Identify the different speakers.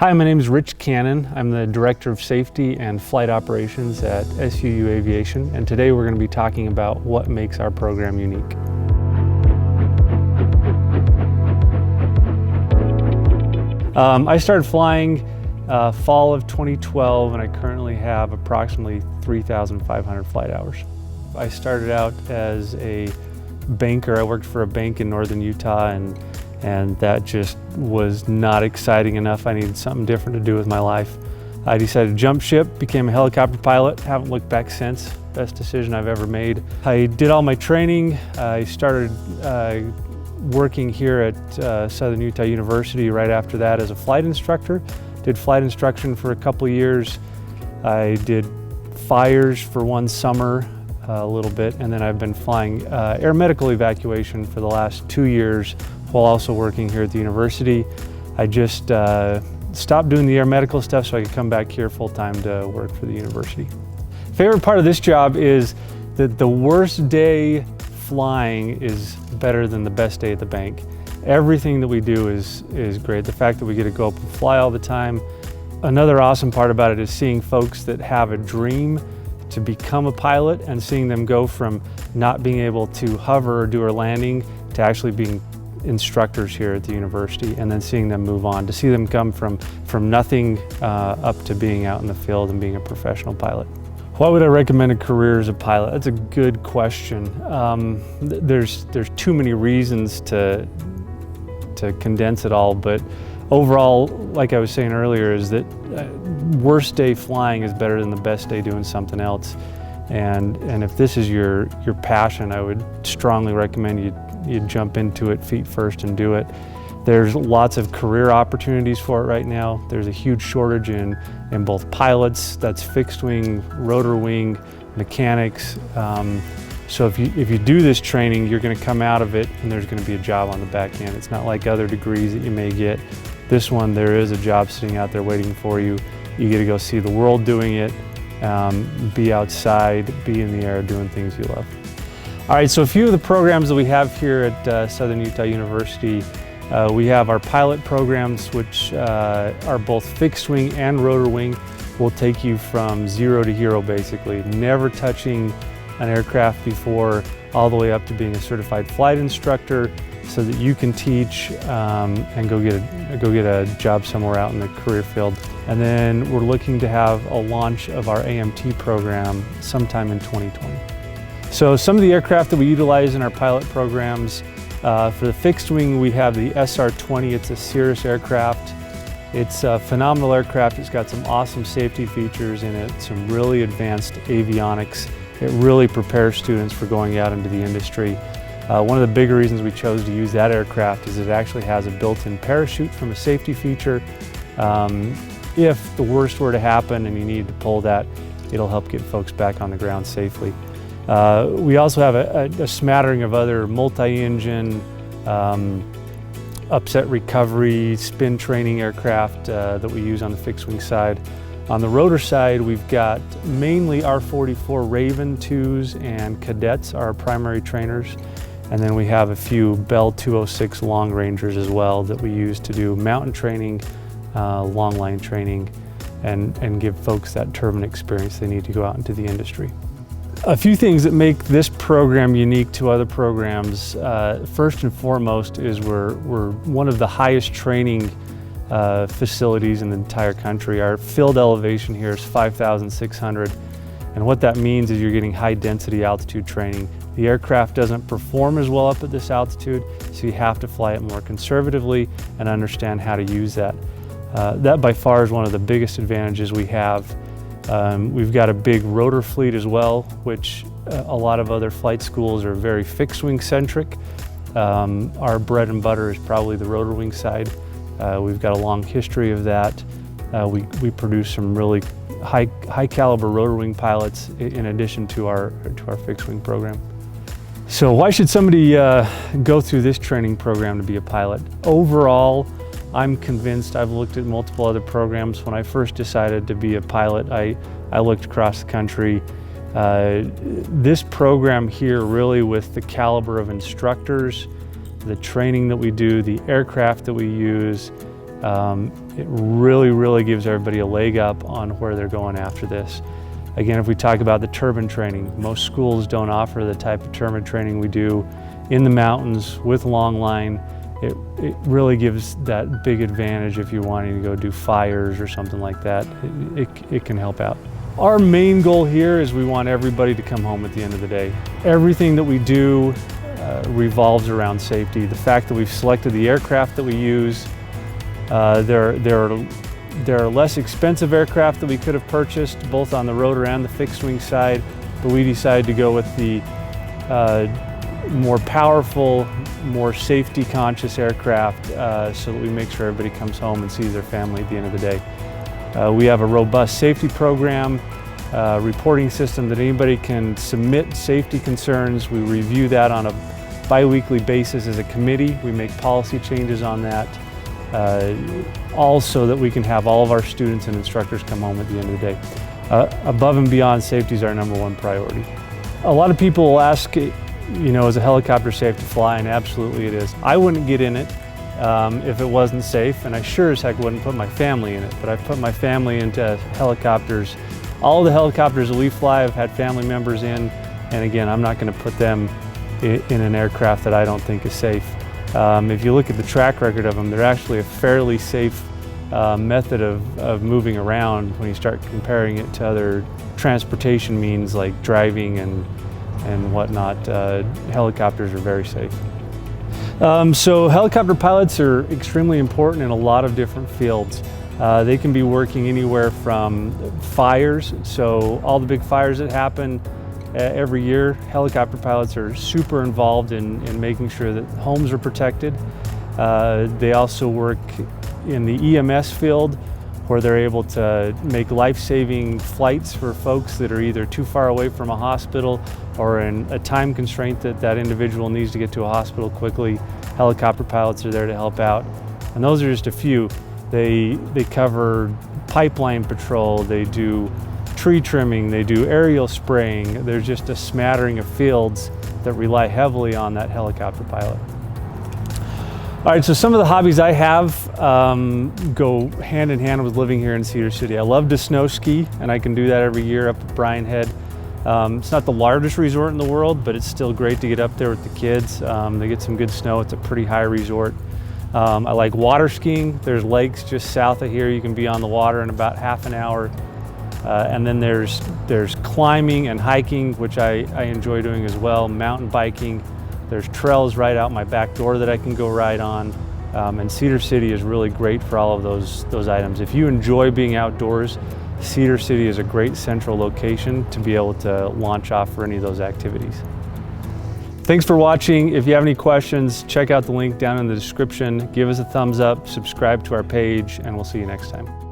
Speaker 1: Hi, my name is Rich Cannon. I'm the Director of Safety and Flight Operations at SUU Aviation, and today we're going to be talking about what makes our program unique. I started flying fall of 2012, and I currently have approximately 3,500 flight hours. I started out as a banker. I worked for a bank in northern Utah, and that just was not exciting enough. I needed something different to do with my life. I decided to jump ship, became a helicopter pilot, haven't looked back since. Best decision I've ever made. I did all my training. I started working here at Southern Utah University right after that as a flight instructor. Did flight instruction for a couple of years. I did fires for one summer a little bit, and then I've been flying air medical evacuation for the last 2 years while also working here at the university. I just stopped doing the air medical stuff so I could come back here full-time to work for the university. Favorite part of this job is that the worst day flying is better than the best day at the bank. Everything that we do is great. The fact that we get to go up and fly all the time. Another awesome part about it is seeing folks that have a dream to become a pilot and seeing them go from not being able to hover or do a landing to actually being instructors here at the university, and then seeing them move on, to see them come from nothing up to being out in the field and being a professional pilot. Why would I recommend a career as a pilot? That's a good question. There's too many reasons to condense it all, but overall, like I was saying earlier, is that worst day flying is better than the best day doing something else. And if this is your passion, I would strongly recommend you jump into it feet first and do it. There's lots of career opportunities for it right now. There's a huge shortage in both pilots, that's fixed wing, rotor wing, mechanics. So if you do this training, you're going to come out of it and there's going to be a job on the back end. It's not like other degrees that you may get. This one, there is a job sitting out there waiting for you. You get to go see the world doing it, be outside, be in the air, doing things you love. All right, so a few of the programs that we have here at Southern Utah University, we have our pilot programs, which are both fixed wing and rotor wing. Will take you from zero to hero, basically, never touching an aircraft before, all the way up to being a certified flight instructor, so that you can teach and go get a job somewhere out in the career field. And then we're looking to have a launch of our AMT program sometime in 2020. So some of the aircraft that we utilize in our pilot programs, for the fixed wing, we have the SR-20. It's a Cirrus aircraft. It's a phenomenal aircraft. It's got some awesome safety features in it, some really advanced avionics. It really prepares students for going out into the industry. One of the big reasons we chose to use that aircraft is it actually has a built-in parachute from a safety feature. If the worst were to happen and you need to pull that, it'll help get folks back on the ground safely. We also have a smattering of other multi-engine, upset recovery, spin training aircraft that we use on the fixed wing side. On the rotor side, we've got mainly R-44 Raven 2s and Cadets are our primary trainers. And then we have a few Bell 206 Long Rangers as well that we use to do mountain training, long line training, and give folks that turbine experience they need to go out into the industry. A few things that make this program unique to other programs. First and foremost is we're one of the highest training facilities in the entire country. Our field elevation here is 5,600, and what that means is you're getting high density altitude training. The aircraft doesn't perform as well up at this altitude, so you have to fly it more conservatively and understand how to use that. That by far is one of the biggest advantages we have. We've got a big rotor fleet as well, which a lot of other flight schools are very fixed wing centric. Our bread and butter is probably the rotor wing side. We've got a long history of that. We produce some really high caliber rotor wing pilots in addition to our fixed wing program. So why should somebody go through this training program to be a pilot? Overall, I'm convinced. I've looked at multiple other programs. When I first decided to be a pilot, I looked across the country. This program here, really, with the caliber of instructors, the training that we do, the aircraft that we use, It really gives everybody a leg up on where they're going after this. Again, if we talk about the turbine training, most schools don't offer the type of turbine training we do in the mountains with long line. It really gives that big advantage if you're wanting to go do fires or something like that. It can help out. Our main goal here is we want everybody to come home at the end of the day. Everything that we do revolves around safety. The fact that we've selected the aircraft that we use, there are less expensive aircraft that we could have purchased, both on the rotor and the fixed wing side, but we decided to go with the more powerful, more safety conscious aircraft so that we make sure everybody comes home and sees their family at the end of the day. We have a robust safety program, reporting system that anybody can submit safety concerns. We review that on a bi-weekly basis as a committee. We make policy changes on that. All so that we can have all of our students and instructors come home at the end of the day. Above and beyond, safety is our #1 priority. A lot of people will ask, is a helicopter safe to fly? And absolutely it is. I wouldn't get in it if it wasn't safe, and I sure as heck wouldn't put my family in it, but I've put my family into helicopters. All the helicopters that we fly I've had family members in, and again, I'm not going to put them in an aircraft that I don't think is safe. If you look at the track record of them, they're actually a fairly safe method of moving around when you start comparing it to other transportation means like driving and whatnot. Helicopters are very safe. So helicopter pilots are extremely important in a lot of different fields. They can be working anywhere from fires, so all the big fires that happen every year, helicopter pilots are super involved in making sure that homes are protected. They also work in the EMS field, where they're able to make life-saving flights for folks that are either too far away from a hospital or in a time constraint that individual needs to get to a hospital quickly. Helicopter pilots are there to help out. And those are just a few. They cover pipeline patrol, they do tree trimming, they do aerial spraying. There's just a smattering of fields that rely heavily on that helicopter pilot. All right, so some of the hobbies I have go hand in hand with living here in Cedar City. I love to snow ski, and I can do that every year up at Bryan Head. It's not the largest resort in the world, but it's still great to get up there with the kids. They get some good snow. It's a pretty high resort. I like water skiing. There's lakes just south of here. You can be on the water in about half an hour. And then there's climbing and hiking, which I enjoy doing as well, mountain biking. There's trails right out my back door that I can go ride on. And Cedar City is really great for all of those items. If you enjoy being outdoors, Cedar City is a great central location to be able to launch off for any of those activities. Thanks for watching. If you have any questions, check out the link down in the description. Give us a thumbs up, subscribe to our page, and we'll see you next time.